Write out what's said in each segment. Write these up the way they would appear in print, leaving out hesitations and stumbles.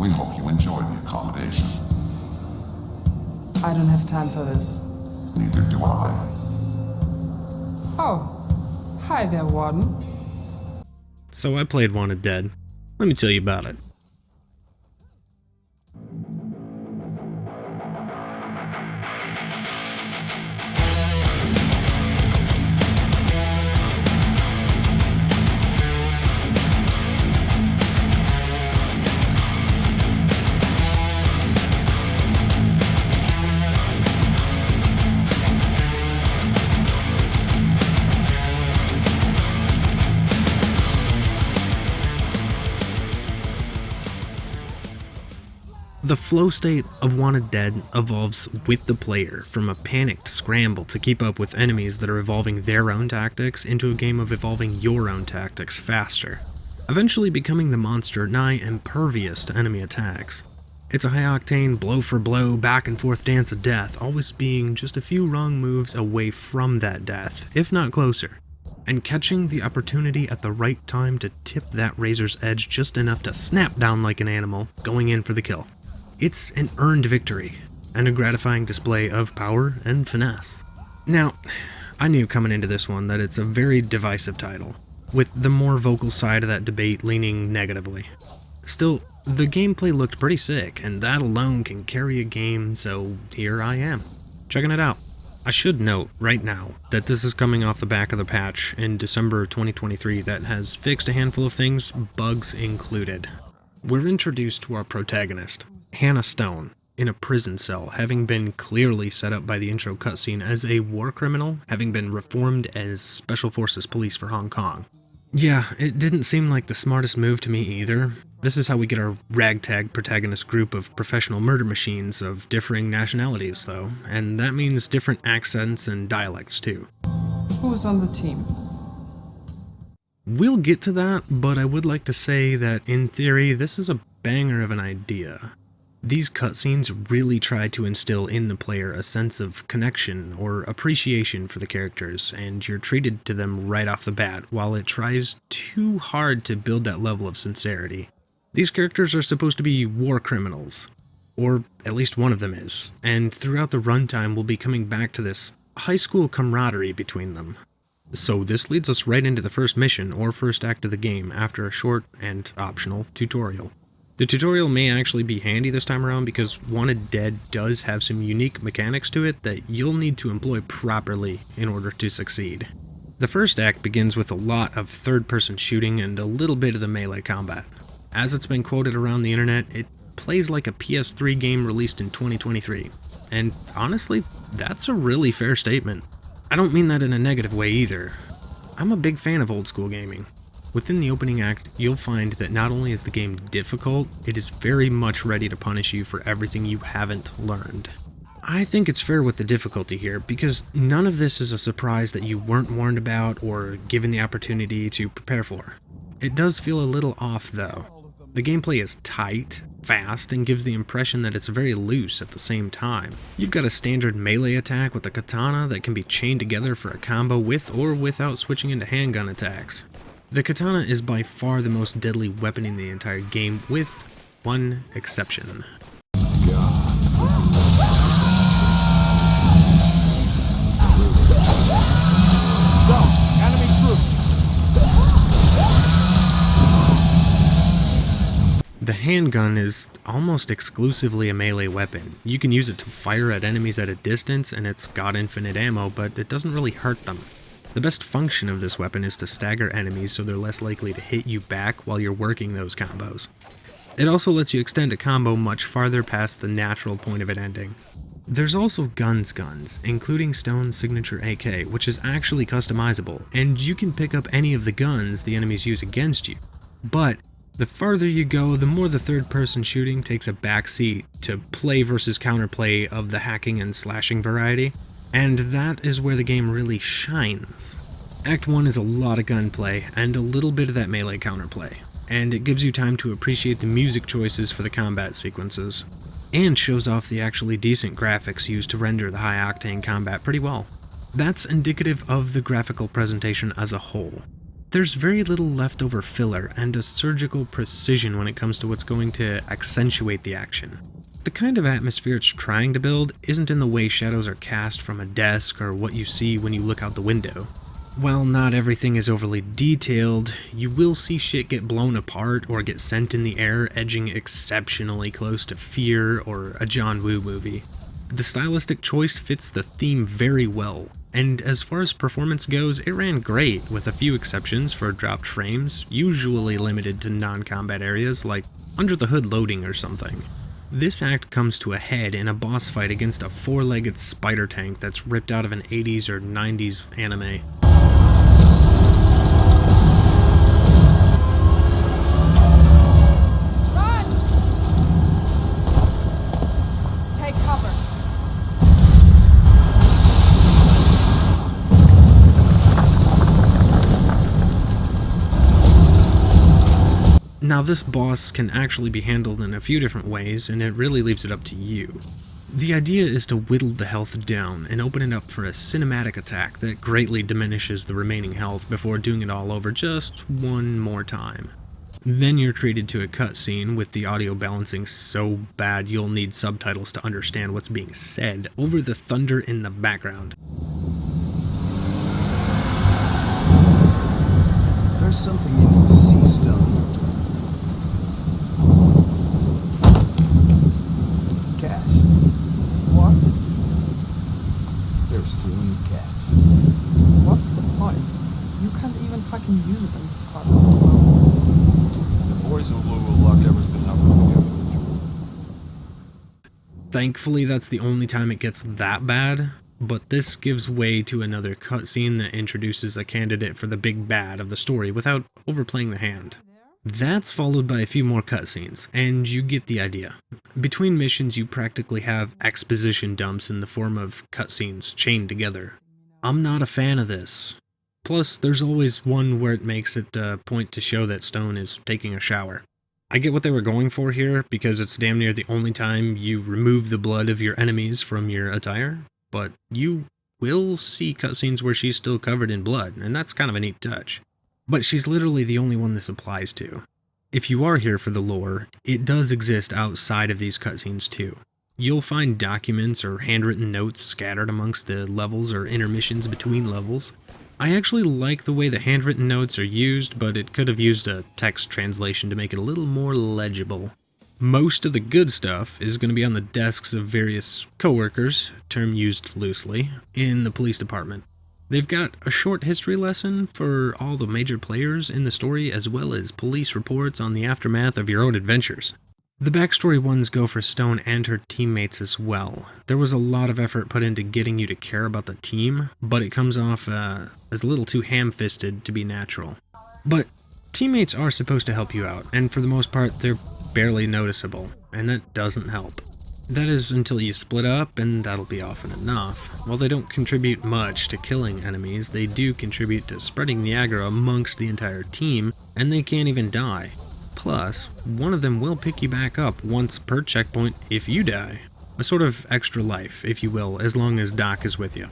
We hope you enjoy the accommodation. I don't have time for this. Neither do I. Oh, hi there, Warden. So I played Wanted Dead. Let me tell you about it. The flow state of Wanted Dead evolves with the player, from a panicked scramble to keep up with enemies that are evolving their own tactics into a game of evolving your own tactics faster, eventually becoming the monster nigh impervious to enemy attacks. It's a high-octane, blow-for-blow, back-and-forth dance of death, always being just a few wrong moves away from that death, if not closer, and catching the opportunity at the right time to tip that razor's edge just enough to snap down like an animal, going in for the kill. It's an earned victory, and a gratifying display of power and finesse. Now, I knew coming into this one that it's a very divisive title, with the more vocal side of that debate leaning negatively. Still, the gameplay looked pretty sick, and that alone can carry a game, so here I am, checking it out. I should note right now that this is coming off the back of the patch in December 2023 that has fixed a handful of things, bugs included. We're introduced to our protagonist, Hannah Stone, in a prison cell, having been clearly set up by the intro cutscene as a war criminal, having been reformed as Special Forces Police for Hong Kong. Yeah, it didn't seem like the smartest move to me either. This is how we get our ragtag protagonist group of professional murder machines of differing nationalities, though, and that means different accents and dialects too. Who's on the team? We'll get to that, but I would like to say that in theory, this is a banger of an idea. These cutscenes really try to instill in the player a sense of connection or appreciation for the characters, and you're treated to them right off the bat, while it tries too hard to build that level of sincerity. These characters are supposed to be war criminals, or at least one of them is, and throughout the runtime we'll be coming back to this high school camaraderie between them. So this leads us right into the first mission or first act of the game after a short and optional tutorial. The tutorial may actually be handy this time around because Wanted Dead does have some unique mechanics to it that you'll need to employ properly in order to succeed. The first act begins with a lot of third-person shooting and a little bit of the melee combat. As it's been quoted around the internet, it plays like a PS3 game released in 2023. And honestly, that's a really fair statement. I don't mean that in a negative way either. I'm a big fan of old school gaming. Within the opening act, you'll find that not only is the game difficult, it is very much ready to punish you for everything you haven't learned. I think it's fair with the difficulty here, because none of this is a surprise that you weren't warned about or given the opportunity to prepare for. It does feel a little off though. The gameplay is tight, fast, and gives the impression that it's very loose at the same time. You've got a standard melee attack with a katana that can be chained together for a combo with or without switching into handgun attacks. The katana is by far the most deadly weapon in the entire game, with one exception. The handgun is almost exclusively a melee weapon. You can use it to fire at enemies at a distance, and it's got infinite ammo, but it doesn't really hurt them. The best function of this weapon is to stagger enemies so they're less likely to hit you back while you're working those combos. It also lets you extend a combo much farther past the natural point of it ending. There's also guns, including Stone's signature AK, which is actually customizable, and you can pick up any of the guns the enemies use against you. But the farther you go, the more the third-person shooting takes a backseat to play versus counterplay of the hacking and slashing variety. And that is where the game really shines. Act 1 is a lot of gunplay, and a little bit of that melee counterplay, and it gives you time to appreciate the music choices for the combat sequences, and shows off the actually decent graphics used to render the high-octane combat pretty well. That's indicative of the graphical presentation as a whole. There's very little leftover filler and a surgical precision when it comes to what's going to accentuate the action. The kind of atmosphere it's trying to build isn't in the way shadows are cast from a desk or what you see when you look out the window. While not everything is overly detailed, you will see shit get blown apart or get sent in the air, edging exceptionally close to Fear or a John Woo movie. The stylistic choice fits the theme very well, and as far as performance goes, it ran great, with a few exceptions for dropped frames, usually limited to non-combat areas like under the hood loading or something. This act comes to a head in a boss fight against a four-legged spider tank that's ripped out of an 80s or 90s anime. Run! Take cover. Now this boss can actually be handled in a few different ways, and it really leaves it up to you. The idea is to whittle the health down and open it up for a cinematic attack that greatly diminishes the remaining health before doing it all over just one more time. Then you're treated to a cutscene with the audio balancing so bad you'll need subtitles to understand what's being said over the thunder in the background. There's something you need to see, Stone. Cash. What? They're stealing cash. What's the point? You can't even fucking use it in this part of the world. The boys in blue will lock everything up when we get to the truth. Thankfully, that's the only time it gets that bad, but this gives way to another cutscene that introduces a candidate for the big bad of the story without overplaying the hand. That's followed by a few more cutscenes, and you get the idea. Between missions, you practically have exposition dumps in the form of cutscenes chained together. I'm not a fan of this. Plus, there's always one where it makes it a point to show that Stone is taking a shower. I get what they were going for here, because it's damn near the only time you remove the blood of your enemies from your attire, but you will see cutscenes where she's still covered in blood, and that's kind of a neat touch. But she's literally the only one this applies to. If you are here for the lore, it does exist outside of these cutscenes too. You'll find documents or handwritten notes scattered amongst the levels or intermissions between levels. I actually like the way the handwritten notes are used, but it could have used a text translation to make it a little more legible. Most of the good stuff is going to be on the desks of various coworkers, term used loosely, in the police department. They've got a short history lesson for all the major players in the story, as well as police reports on the aftermath of your own adventures. The backstory ones go for Stone and her teammates as well. There was a lot of effort put into getting you to care about the team, but it comes off as a little too ham-fisted to be natural. But teammates are supposed to help you out, and for the most part they're barely noticeable, and that doesn't help. That is until you split up, and that'll be often enough. While they don't contribute much to killing enemies, they do contribute to spreading the aggro amongst the entire team, and they can't even die. Plus, one of them will pick you back up once per checkpoint if you die. A sort of extra life, if you will, as long as Doc is with you.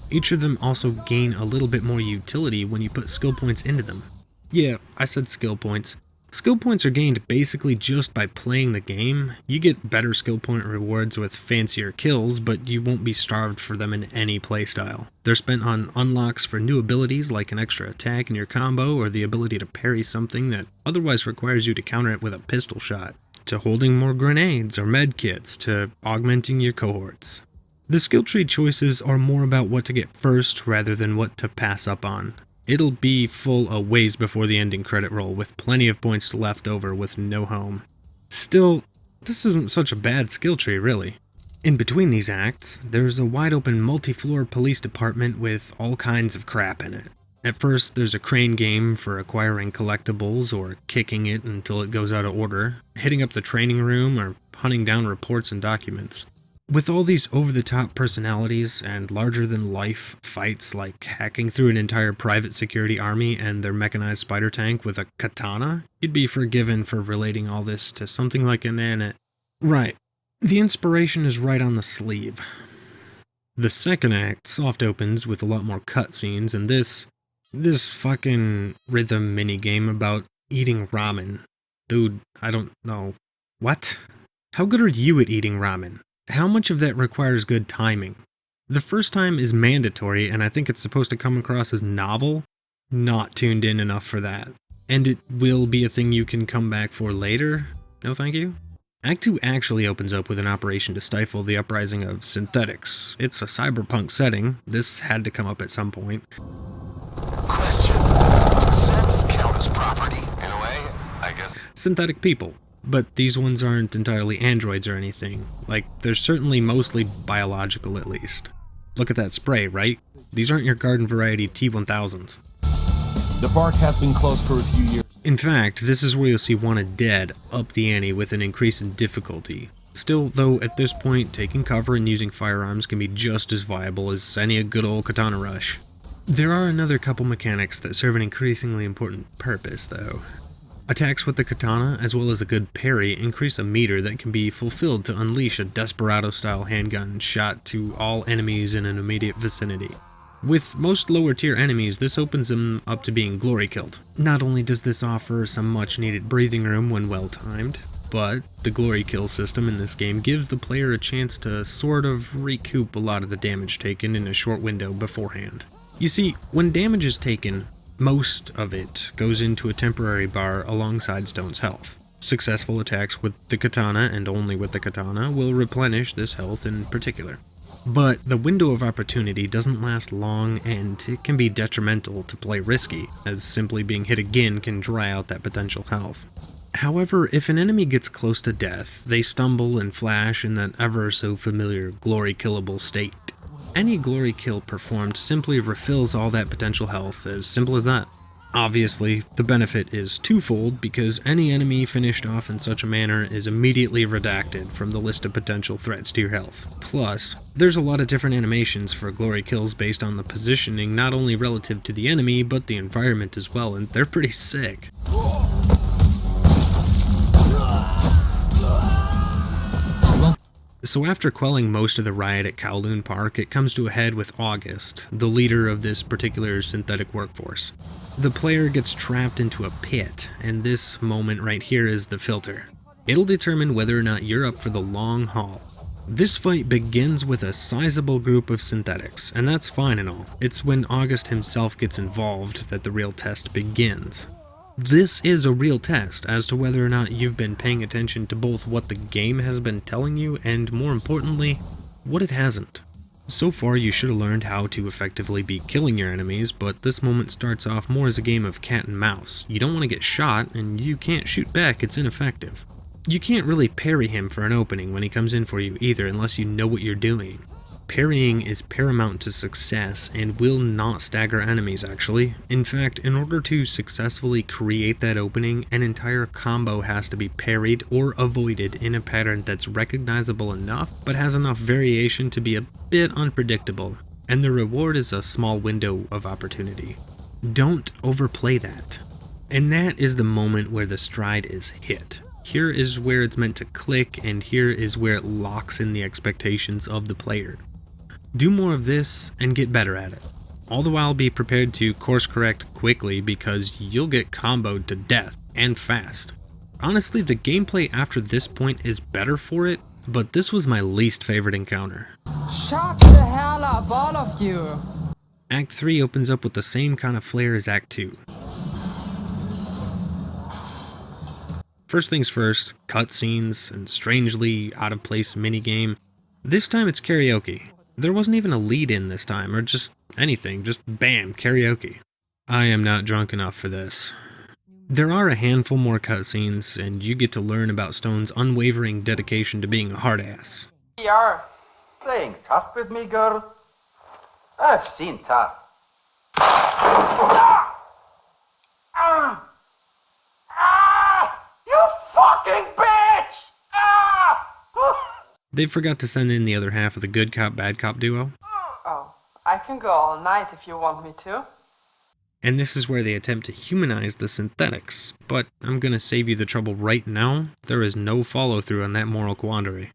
Each of them also gain a little bit more utility when you put skill points into them. Yeah, I said skill points. Skill points are gained basically just by playing the game. You get better skill point rewards with fancier kills, but you won't be starved for them in any playstyle. They're spent on unlocks for new abilities like an extra attack in your combo or the ability to parry something that otherwise requires you to counter it with a pistol shot, to holding more grenades or medkits, to augmenting your cohorts. The skill tree choices are more about what to get first rather than what to pass up on. It'll be full a ways before the ending credit roll, with plenty of points left over with no home. Still, this isn't such a bad skill tree, really. In between these acts, there's a wide open multi-floor police department with all kinds of crap in it. At first, there's a crane game for acquiring collectibles or kicking it until it goes out of order, hitting up the training room, or hunting down reports and documents. With all these over-the-top personalities and larger-than-life fights like hacking through an entire private security army and their mechanized spider tank with a katana, you'd be forgiven for relating all this to something like an anime. Right, the inspiration is right on the sleeve. The second act soft opens with a lot more cutscenes, and this This fucking rhythm minigame about eating ramen. Dude, I don't know. What? How good are you at eating ramen? How much of that requires good timing? The first time is mandatory, and I think it's supposed to come across as novel. Not tuned in enough for that. And it will be a thing you can come back for later? No thank you? Act 2 actually opens up with an operation to stifle the uprising of synthetics. It's a cyberpunk setting. This had to come up at some point. Question. Do synths count as property? In a way, I guess. Synthetic people. But these ones aren't entirely androids or anything. Like, they're certainly mostly biological at least. Look at that spray, right? These aren't your garden variety T1000s. The park has been closed for a few years. In fact, this is where you'll see Wanted Dead up the ante with an increase in difficulty. Still, though, at this point, taking cover and using firearms can be just as viable as any good old katana rush. There are another couple mechanics that serve an increasingly important purpose, though. Attacks with the katana, as well as a good parry, increase a meter that can be fulfilled to unleash a Desperado-style handgun shot to all enemies in an immediate vicinity. With most lower-tier enemies, this opens them up to being glory-killed. Not only does this offer some much-needed breathing room when well-timed, but the glory kill system in this game gives the player a chance to sort of recoup a lot of the damage taken in a short window beforehand. You see, when damage is taken, most of it goes into a temporary bar alongside Stone's health. Successful attacks with the katana, and only with the katana, will replenish this health in particular. But the window of opportunity doesn't last long, and it can be detrimental to play risky, as simply being hit again can dry out that potential health. However, if an enemy gets close to death, they stumble and flash in that ever so familiar glory killable state. Any glory kill performed simply refills all that potential health, as simple as that. Obviously, the benefit is twofold because any enemy finished off in such a manner is immediately redacted from the list of potential threats to your health. Plus, there's a lot of different animations for glory kills based on the positioning not only relative to the enemy, but the environment as well, and they're pretty sick. So after quelling most of the riot at Kowloon Park, it comes to a head with August, the leader of this particular synthetic workforce. The player gets trapped into a pit, and this moment right here is the filter. It'll determine whether or not you're up for the long haul. This fight begins with a sizable group of synthetics, and that's fine and all. It's when August himself gets involved that the real test begins. This is a real test as to whether or not you've been paying attention to both what the game has been telling you and, more importantly, what it hasn't. So far you should have learned how to effectively be killing your enemies, but this moment starts off more as a game of cat and mouse. You don't want to get shot, and you can't shoot back, it's ineffective. You can't really parry him for an opening when he comes in for you either unless you know what you're doing. Parrying is paramount to success and will not stagger enemies actually. In fact, in order to successfully create that opening, an entire combo has to be parried or avoided in a pattern that's recognizable enough, but has enough variation to be a bit unpredictable, and the reward is a small window of opportunity. Don't overplay that. And that is the moment where the stride is hit. Here is where it's meant to click, and here is where it locks in the expectations of the player. Do more of this and get better at it. All the while be prepared to course correct quickly because you'll get comboed to death and fast. Honestly, the gameplay after this point is better for it, but this was my least favorite encounter. Shut the hell up, all of you! Act 3 opens up with the same kind of flair as Act 2. First things first, cutscenes and strangely out-of-place minigame. This time it's karaoke. There wasn't even a lead-in this time, or just anything, just bam, karaoke. I am not drunk enough for this. There are a handful more cutscenes, and you get to learn about Stone's unwavering dedication to being a hard-ass. You are playing tough with me, girl. I've seen tough. You fucking bitch! They forgot to send in the other half of the good cop, bad cop duo. Oh, I can go all night if you want me to. And this is where they attempt to humanize the synthetics, but I'm gonna save you the trouble right now. There is no follow-through on that moral quandary.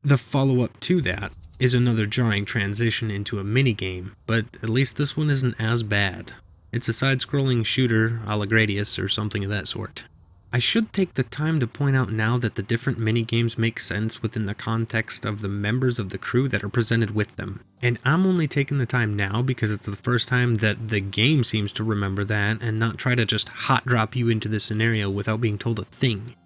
The follow-up to that is another jarring transition into a minigame, but at least this one isn't as bad. It's a side-scrolling shooter a la Gradius or something of that sort. I should take the time to point out now that the different minigames make sense within the context of the members of the crew that are presented with them. And I'm only taking the time now because it's the first time that the game seems to remember that and not try to just hot drop you into the scenario without being told a thing.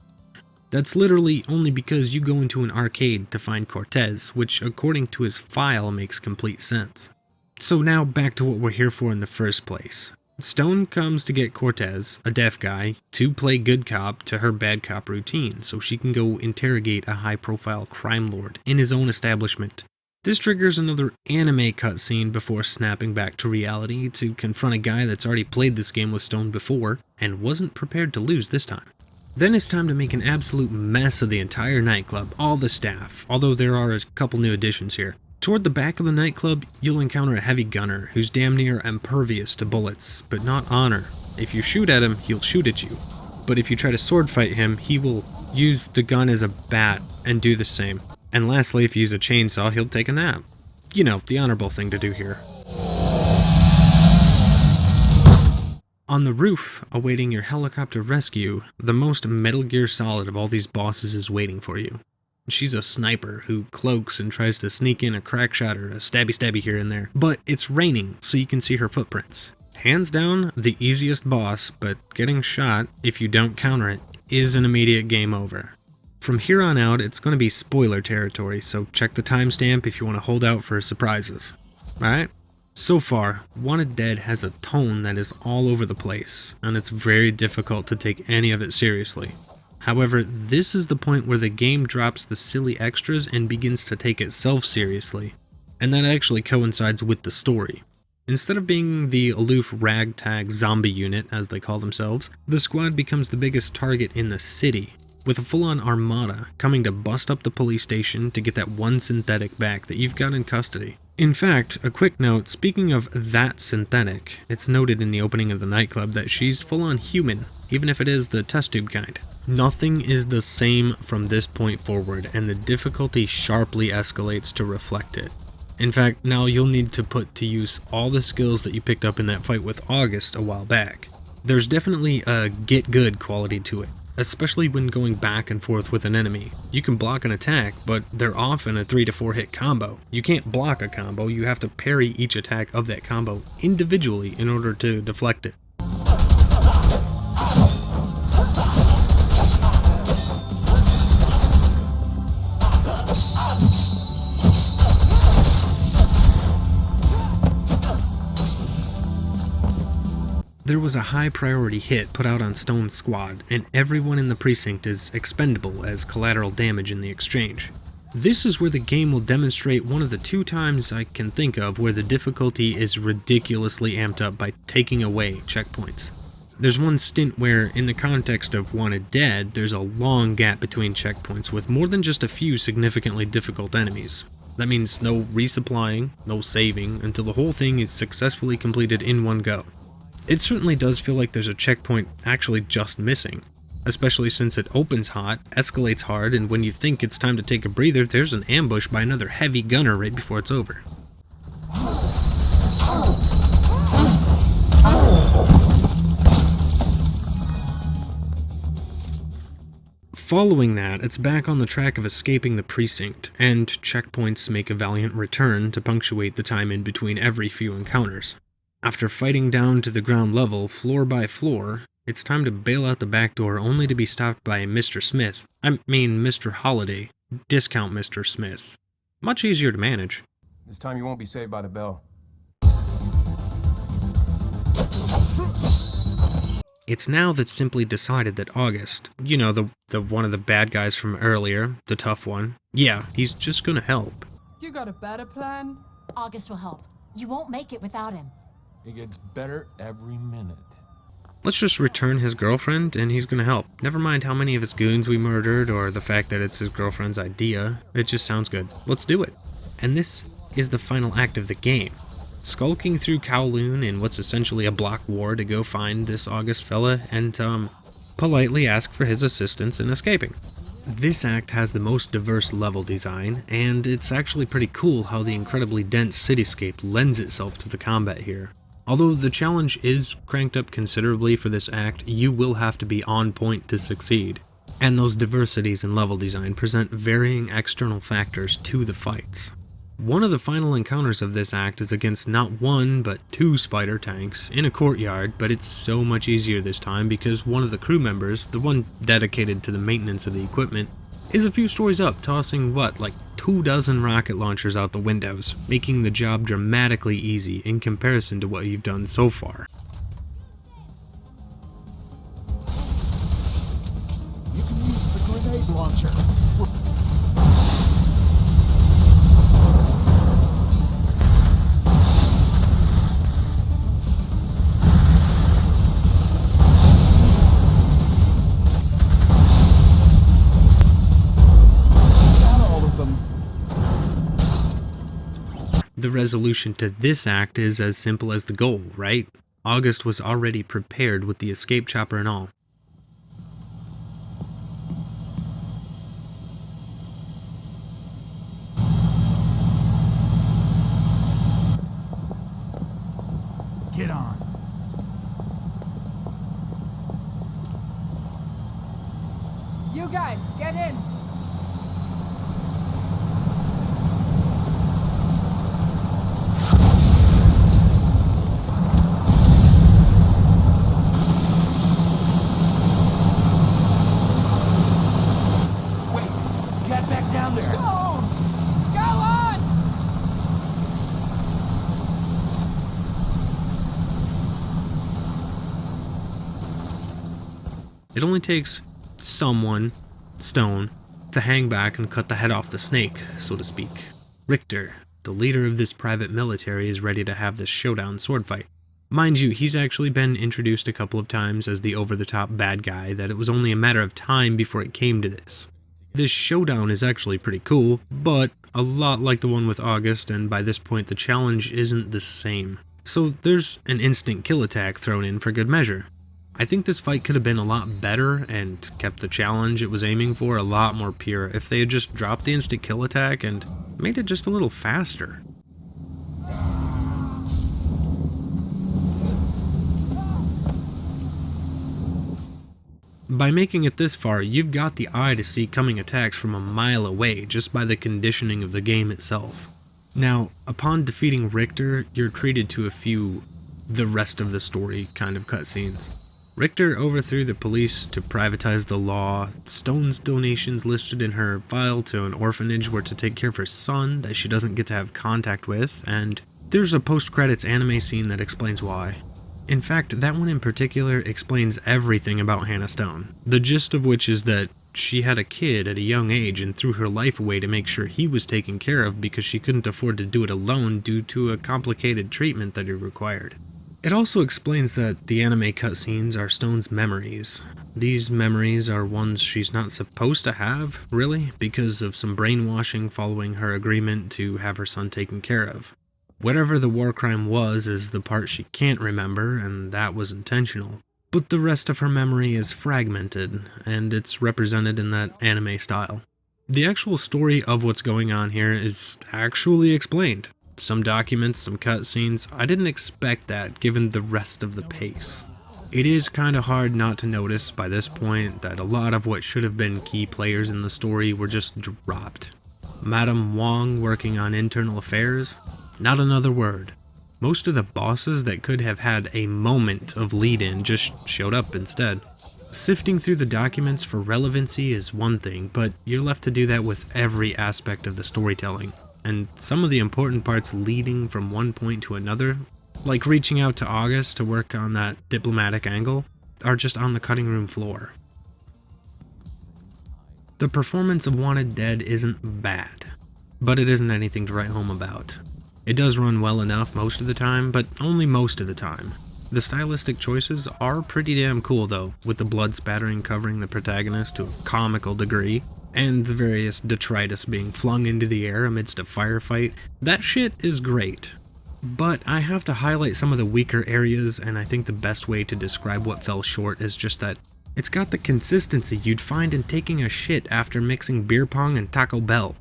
That's literally only because you go into an arcade to find Cortez, which according to his file makes complete sense. So now back to what we're here for in the first place. Stone comes to get Cortez, a deaf guy, to play good cop to her bad cop routine so she can go interrogate a high-profile crime lord in his own establishment. This triggers another anime cutscene before snapping back to reality to confront a guy that's already played this game with Stone before and wasn't prepared to lose this time. Then it's time to make an absolute mess of the entire nightclub, all the staff, although there are a couple new additions here. Toward the back of the nightclub, you'll encounter a heavy gunner who's damn near impervious to bullets, but not honor. If you shoot at him, he'll shoot at you. But if you try to sword fight him, he will use the gun as a bat and do the same. And lastly, if you use a chainsaw, he'll take a nap. You know, the honorable thing to do here. On the roof, awaiting your helicopter rescue, the most Metal Gear Solid of all these bosses is waiting for you. She's a sniper who cloaks and tries to sneak in a crack shot or a stabby here and there, but it's raining so you can see her footprints. Hands down, the easiest boss, but getting shot, if you don't counter it, is an immediate game over. From here on out, it's going to be spoiler territory, so check the timestamp if you want to hold out for surprises. Alright? So far, Wanted Dead has a tone that is all over the place, and it's very difficult to take any of it seriously. However, this is the point where the game drops the silly extras and begins to take itself seriously, and that actually coincides with the story. Instead of being the aloof ragtag zombie unit, as they call themselves, the squad becomes the biggest target in the city, with a full-on armada coming to bust up the police station to get that one synthetic back that you've got in custody. In fact, a quick note, speaking of that synthetic, it's noted in the opening of the nightclub that she's full-on human, even if it is the test tube kind. Nothing is the same from this point forward, and the difficulty sharply escalates to reflect it. In fact, now you'll need to put to use all the skills that you picked up in that fight with August a while back. There's definitely a get good quality to it, especially when going back and forth with an enemy. You can block an attack, but they're often a 3 to 4 hit combo. You can't block a combo, you have to parry each attack of that combo individually in order to deflect it. There was a high priority hit put out on Stone's squad, and everyone in the precinct is expendable as collateral damage in the exchange. This is where the game will demonstrate one of the 2 times I can think of where the difficulty is ridiculously amped up by taking away checkpoints. There's one stint where, in the context of Wanted Dead, there's a long gap between checkpoints with more than just a few significantly difficult enemies. That means no resupplying, no saving, until the whole thing is successfully completed in one go. It certainly does feel like there's a checkpoint actually just missing, especially since it opens hot, escalates hard, and when you think it's time to take a breather, there's an ambush by another heavy gunner right before it's over. Following that, it's back on the track of escaping the precinct, and checkpoints make a valiant return to punctuate the time in between every few encounters. After fighting down to the ground level, floor by floor, it's time to bail out the back door only to be stopped by Mr. Smith. Mr. Holiday. Discount Mr. Smith. Much easier to manage. This time you won't be saved by the bell. It's now that's simply decided that August, you know, the one of the bad guys from earlier, the tough one, yeah, he's just gonna help. You got a better plan? August will help. You won't make it without him. It gets better every minute. Let's just return his girlfriend and he's gonna help. Never mind how many of his goons we murdered or the fact that it's his girlfriend's idea. It just sounds good. Let's do it. And this is the final act of the game. Skulking through Kowloon in what's essentially a block war to go find this August fella and politely ask for his assistance in escaping. This act has the most diverse level design, and it's actually pretty cool how the incredibly dense cityscape lends itself to the combat here. Although the challenge is cranked up considerably for this act, you will have to be on point to succeed. And those diversities in level design present varying external factors to the fights. One of the final encounters of this act is against not one, but two spider tanks in a courtyard, but it's so much easier this time because one of the crew members, the one dedicated to the maintenance of the equipment, is a few stories up, tossing like 24 rocket launchers out the windows, making the job dramatically easy in comparison to what you've done so far. You can use the grenade launcher. The resolution to this act is as simple as the goal, right? August was already prepared with the escape chopper and all. Get on. You guys, get in! Get back down there. Stone! Go on! It only takes someone, Stone, to hang back and cut the head off the snake, so to speak. Richter, the leader of this private military, is ready to have this showdown sword fight. Mind you, he's actually been introduced a couple of times as the over-the-top bad guy, that it was only a matter of time before it came to this. This showdown is actually pretty cool, but a lot like the one with August, and by this point the challenge isn't the same. So there's an instant kill attack thrown in for good measure. I think this fight could have been a lot better and kept the challenge it was aiming for a lot more pure if they had just dropped the instant kill attack and made it just a little faster. By making it this far, you've got the eye to see coming attacks from a mile away just by the conditioning of the game itself. Now, upon defeating Richter, you're treated to a few the rest of the story kind of cutscenes. Richter overthrew the police to privatize the law, Stone's donations listed in her file to an orphanage were to take care of her son that she doesn't get to have contact with, and there's a post-credits anime scene that explains why. In fact, that one in particular explains everything about Hannah Stone, the gist of which is that she had a kid at a young age and threw her life away to make sure he was taken care of because she couldn't afford to do it alone due to a complicated treatment that he required. It also explains that the anime cutscenes are Stone's memories. These memories are ones she's not supposed to have, really, because of some brainwashing following her agreement to have her son taken care of. Whatever the war crime was is the part she can't remember, and that was intentional. But the rest of her memory is fragmented, and it's represented in that anime style. The actual story of what's going on here is actually explained. Some documents, some cutscenes. I didn't expect that given the rest of the pace. It is kinda hard not to notice by this point that a lot of what should have been key players in the story were just dropped. Madame Wong working on internal affairs? Not another word. Most of the bosses that could have had a moment of lead-in just showed up instead. Sifting through the documents for relevancy is one thing, but you're left to do that with every aspect of the storytelling. And some of the important parts leading from one point to another, like reaching out to August to work on that diplomatic angle, are just on the cutting room floor. The performance of Wanted Dead isn't bad, but it isn't anything to write home about. It does run well enough most of the time, but only most of the time. The stylistic choices are pretty damn cool though, with the blood spattering covering the protagonist to a comical degree, and the various detritus being flung into the air amidst a firefight. That shit is great. But I have to highlight some of the weaker areas, and I think the best way to describe what fell short is just that It's got the consistency you'd find in taking a shit after mixing beer pong and Taco Bell.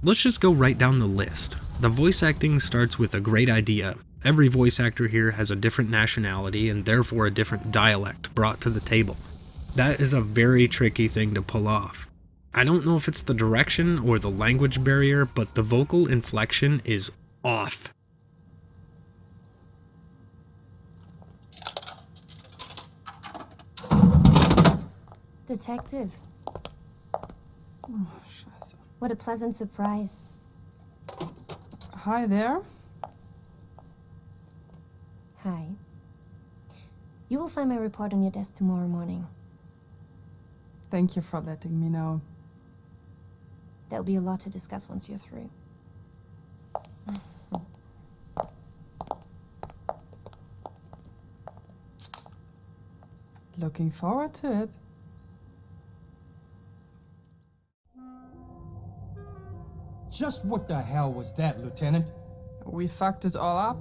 Let's just go right down the list. The voice acting starts with a great idea. Every voice actor here has a different nationality and therefore a different dialect brought to the table. That is a very tricky thing to pull off. I don't know if it's the direction or the language barrier, but the vocal inflection is off. Detective, Oh, scheiße. what a pleasant surprise. Hi there. Hi. You will find my report on your desk tomorrow morning. Thank you for letting me know. There'll be a lot to discuss once you're through. Looking forward to it. Just what the hell was that, Lieutenant? We fucked it all up.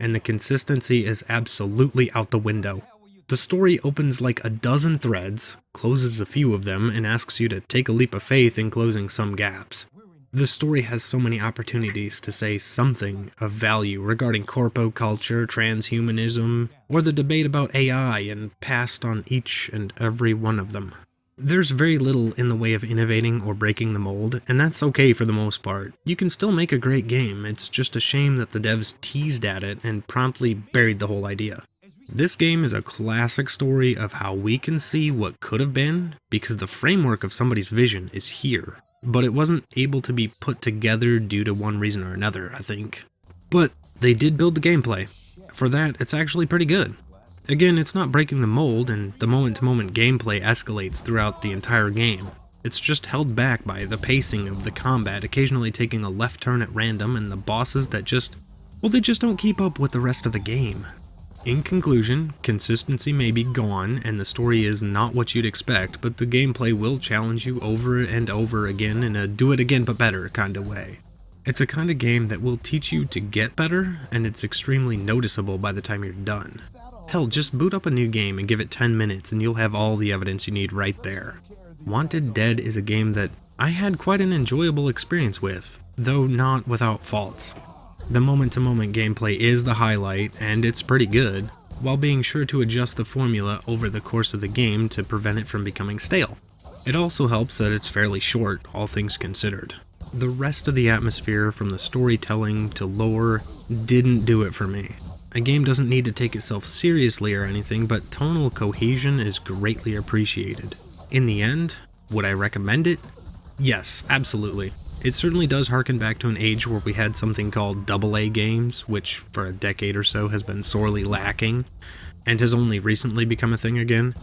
And the consistency is absolutely out the window. The story opens like a dozen threads, closes a few of them, and asks you to take a leap of faith in closing some gaps. The story has so many opportunities to say something of value regarding corpo culture, transhumanism, or the debate about AI, and passed on each and every one of them. There's very little in the way of innovating or breaking the mold, and that's okay for the most part. You can still make a great game, it's just a shame that the devs teased at it and promptly buried the whole idea. This game is a classic story of how we can see what could have been, because the framework of somebody's vision is here, but it wasn't able to be put together due to one reason or another, I think. But they did build the gameplay. For that, it's actually pretty good. Again, it's not breaking the mold, and the moment-to-moment gameplay escalates throughout the entire game. It's just held back by the pacing of the combat, occasionally taking a left turn at random, and the bosses that they just don't keep up with the rest of the game. In conclusion, consistency may be gone, and the story is not what you'd expect, but the gameplay will challenge you over and over again in a do-it-again-but-better kind of way. It's a kind of game that will teach you to get better, and it's extremely noticeable by the time you're done. Hell, just boot up a new game and give it 10 minutes and you'll have all the evidence you need right there. Wanted Dead is a game that I had quite an enjoyable experience with, though not without faults. The moment-to-moment gameplay is the highlight, and it's pretty good, while being sure to adjust the formula over the course of the game to prevent it from becoming stale. It also helps that it's fairly short, all things considered. The rest of the atmosphere, from the storytelling to lore, didn't do it for me. A game doesn't need to take itself seriously or anything, but tonal cohesion is greatly appreciated. In the end, would I recommend it? Yes, absolutely. It certainly does harken back to an age where we had something called AA games, which for a decade or so has been sorely lacking, and has only recently become a thing again.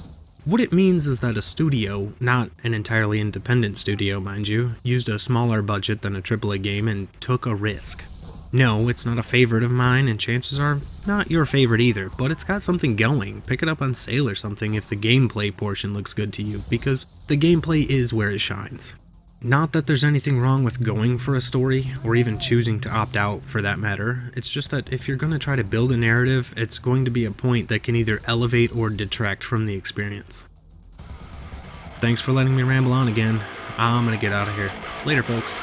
What it means is that a studio, not an entirely independent studio mind you, used a smaller budget than a AAA game and took a risk. No, it's not a favorite of mine, and chances are not your favorite either, but it's got something going. Pick it up on sale or something if the gameplay portion looks good to you, because the gameplay is where it shines. Not that there's anything wrong with going for a story, or even choosing to opt out for that matter. It's just that if you're going to try to build a narrative, it's going to be a point that can either elevate or detract from the experience. Thanks for letting me ramble on again. I'm going to get out of here. Later, folks.